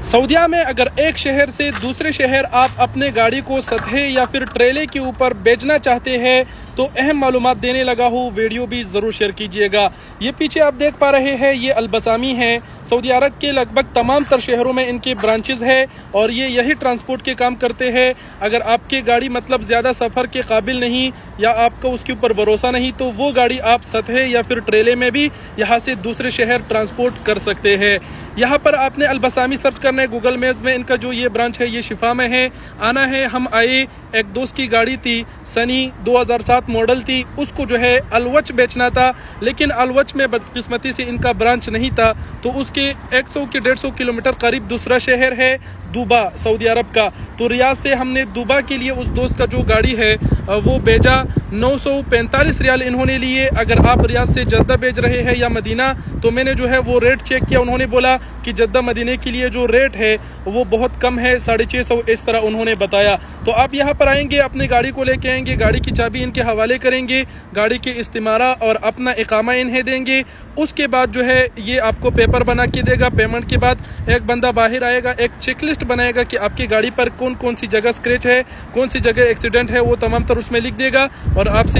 सऊदीया में अगर एक शहर से दूसरे शहर आप अपने गाड़ी को सतह या फिर ट्रेले के ऊपर बेचना चाहते हैं तो अहम मालूमात देने लगा हूँ, वीडियो भी ज़रूर शेयर कीजिएगा। ये पीछे आप देख पा रहे हैं, ये अलबसामी है। सऊदी अरब के लगभग तमाम तर शहरों में इनके ब्रांचेस है और ये यही ट्रांसपोर्ट के काम करते हैं। अगर आपकी गाड़ी मतलब ज़्यादा सफ़र के काबिल नहीं या आपको उसके ऊपर भरोसा नहीं तो वो गाड़ी आप सतह या फिर ट्रेले में भी यहाँ से दूसरे शहर ट्रांसपोर्ट कर सकते हैं। यहाँ पर आपने अलबसामी सर्च करना है गूगल मैप्स में। इनका जो ये ब्रांच है ये शिफा में है। आना है, हम आए, एक दोस्त की गाड़ी थी सनी 2007 मॉडल थी, उसको जो है अलवच बेचना था, लेकिन अलवच में बदकिस्मती से इनका ब्रांच नहीं था तो उसके 100 के 150 किलोमीटर करीब दूसरा शहर है दुबा, सऊदी अरब का। तो रियाद से हमने दुबा के लिए उस दोस्त का जो गाड़ी है वो भेजा। 945 रियाल इन्होंने लिए। अगर आप रियाद से जद्दा भेज रहे हैं या मदीना तो मैंने जो है वो रेट चेक किया, उन्होंने बोला कि जद्दा मदीने के लिए जो रेट है वो बहुत कम है, 650, इस तरह उन्होंने बताया। तो आप यहाँ पर आएंगे, अपनी गाड़ी को लेके आएंगे, गाड़ी की चाबी इनके हवाले करेंगे, गाड़ी के इस्तिमारा और अपना इकामा इन्हें देंगे। उसके बाद जो है ये आपको पेपर बना के देगा। पेमेंट के बाद एक बंदा बाहर आएगा, एक चेक लिस्ट बनाएगा कि आपकी गाड़ी पर कौन कौन सी जगह स्क्रैच है, कौन सी जगह एक्सीडेंट है, वो तमाम तर उसमें लिख देगा और आपसे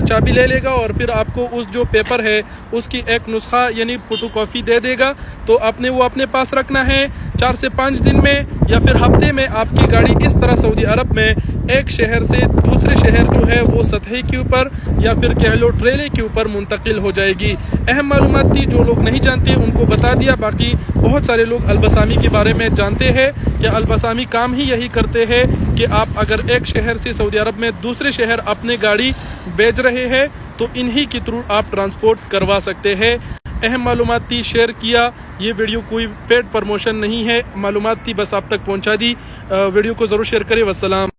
चाबी ले लेगा और फिर आपको उस जो पेपर है उसकी एक नुस्खा यानी फोटोकॉपी दे देगा। तो आपने वो अपने पास रखना है। 4 से 5 दिन में या फिर हफ्ते में आपकी गाड़ी इस तरह सऊदी अरब में एक शहर से दूसरे शहर जो है वो सतह के ऊपर या फिर कह लो ट्रेले के ऊपर मुंतकिल हो जाएगी। अहम मालूमात थी, जो लोग नहीं जानते उनको बता दिया। बाकी बहुत सारे लोग अलबसामी के बारे में जानते हैं कि अलबसामी काम ही यही करते हैं कि आप अगर एक शहर से सऊदी अरब में दूसरे शहर अपने गाड़ी भेज रहे हैं तो इन्हीं के थ्रू आप ट्रांसपोर्ट करवा सकते हैं। अहम मालूमात थी, शेयर किया। ये वीडियो कोई पेड प्रमोशन नहीं है, मालूमात थी बस आप तक पहुंचा दी। वीडियो को ज़रूर शेयर करें। वस्सलाम।